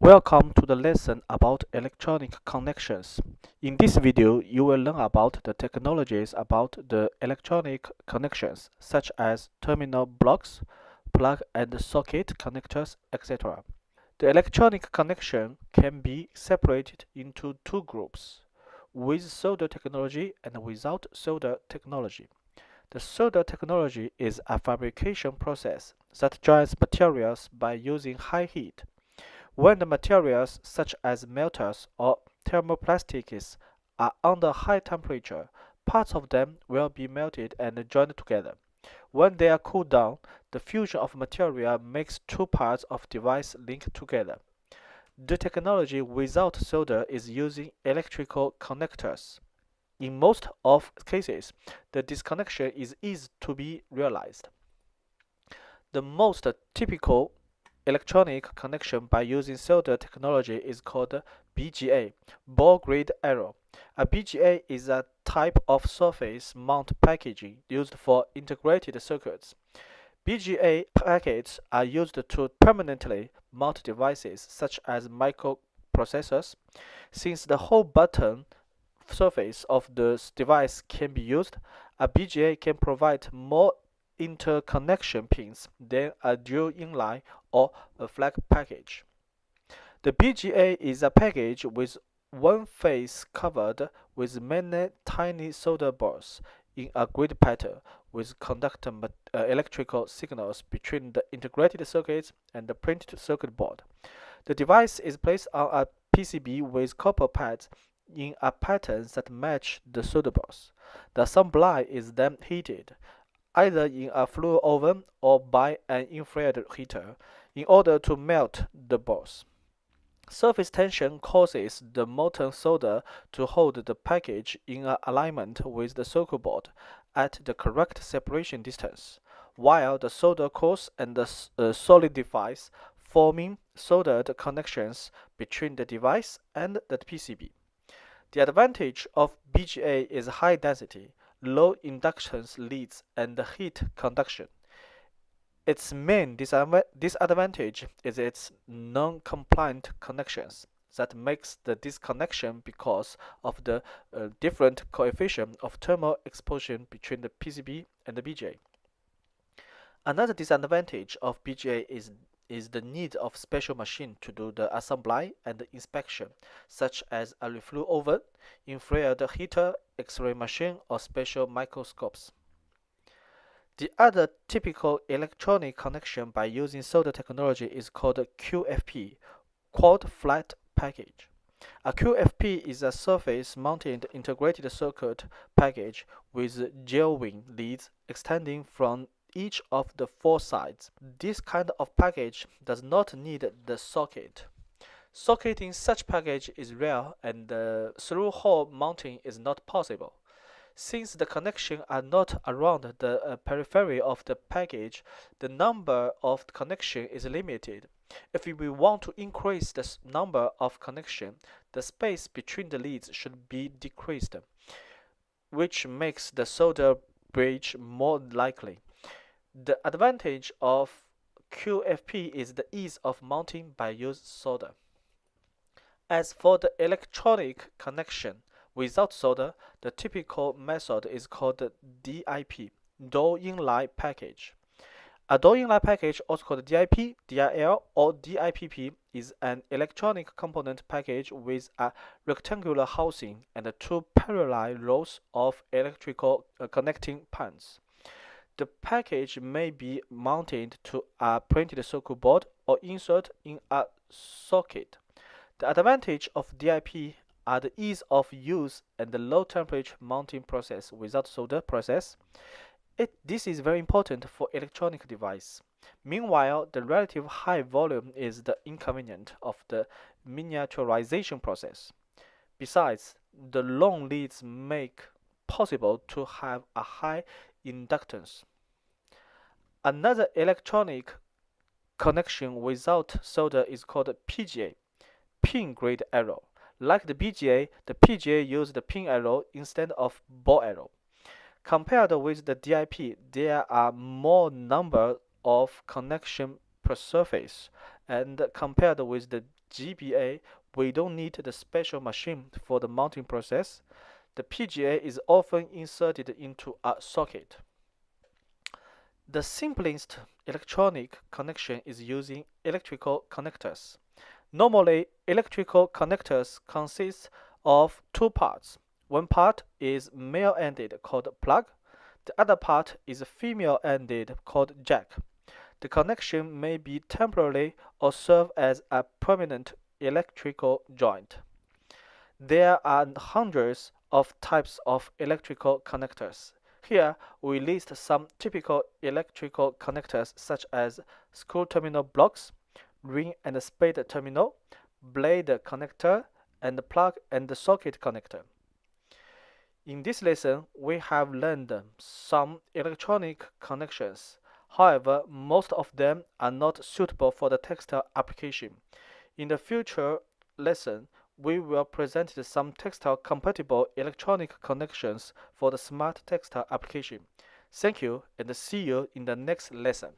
Welcome to the lesson about electronic connections. In this video, you will learn about the technologies about the electronic connections, such as terminal blocks, plug and socket connectors, etc. The electronic connection can be separated into two groups, with solder technology and without solder technology. The solder technology is a fabrication process that joins materials by using high heat. When the materials such as metals or thermoplastics are under high temperature, parts of them will be melted and joined together. When they are cooled down, the fusion of material makes two parts of device link together. The technology without solder is using electrical connectors. In most of cases, the disconnection is easy to be realized. The most typical electronic connection by using solder technology is called BGA, ball grid array. A BGA is a type of surface mount packaging used for integrated circuits. BGA packets are used to permanently mount devices such as microprocessors. Since the whole button surface of the device can be used, a BGA can provide more interconnection pins than a dual inline or a flag package. The BGA is a package with one face covered with many tiny solder balls in a grid pattern with conduct electrical signals between the integrated circuits and the printed circuit board. The device is placed on a PCB with copper pads in a pattern that match the solder balls. The assembly is then heated, either in a fluid oven or by an infrared heater, in order to melt the balls. Surface tension causes the molten solder to hold the package in alignment with the circuit board at the correct separation distance, while the solder cools and solidifies, forming soldered connections between the device and the PCB. The advantage of BGA is high density, low inductance leads, and heat conduction. Its main disadvantage is its non-compliant connections that makes the disconnection because of the different coefficient of thermal exposure between the PCB and the BGA. Another disadvantage of BGA is the need of special machine to do the assembly and inspection, such as a reflow oven, infrared heater, X-ray machine, or special microscopes. The other typical electronic connection by using solder technology is called QFP, quad flat package. A QFP is a surface-mounted integrated circuit package with gel-wing leads extending from each of the four sides. This kind of package does not need the socket. Socketing such package is rare and through-hole mounting is not possible. Since the connections are not around the periphery of the package, the number of connections is limited. If we want to increase the number of connections, the space between the leads should be decreased, which makes the solder bridge more likely. The advantage of QFP is the ease of mounting by using solder. As for the electronic connection without solder, the typical method is called DIP, dual inline package. A dual inline package, also called DIP, DIL, or DIPP, is an electronic component package with a rectangular housing and two parallel rows of electrical connecting pins. The package may be mounted to a printed circuit board or inserted in a socket. The advantage of DIP are the ease of use and the low temperature mounting process without solder process. This is very important for electronic device. Meanwhile, the relative high volume is the inconvenient of the miniaturization process. Besides, the long leads make possible to have a high inductance. Another electronic connection without solder is called PGA, pin grid array. Like the BGA, the PGA uses the pin array instead of ball array. Compared with the DIP, there are more number of connections per surface, and compared with the GBA, we don't need the special machine for the mounting process. The PGA is often inserted into a socket. The simplest electronic connection is using electrical connectors. Normally, electrical connectors consist of two parts. One part is male-ended called plug. The other part is female-ended called jack. The connection may be temporary or serve as a permanent electrical joint. There are hundreds of types of electrical connectors. Here we list some typical electrical connectors such as screw terminal blocks, ring and spade terminal, blade connector, and plug and socket connector. In this lesson, we have learned some electronic connections. However, most of them are not suitable for the textile application. In the future lesson, we will present some textile compatible electronic connections for the smart textile application. Thank you and see you in the next lesson.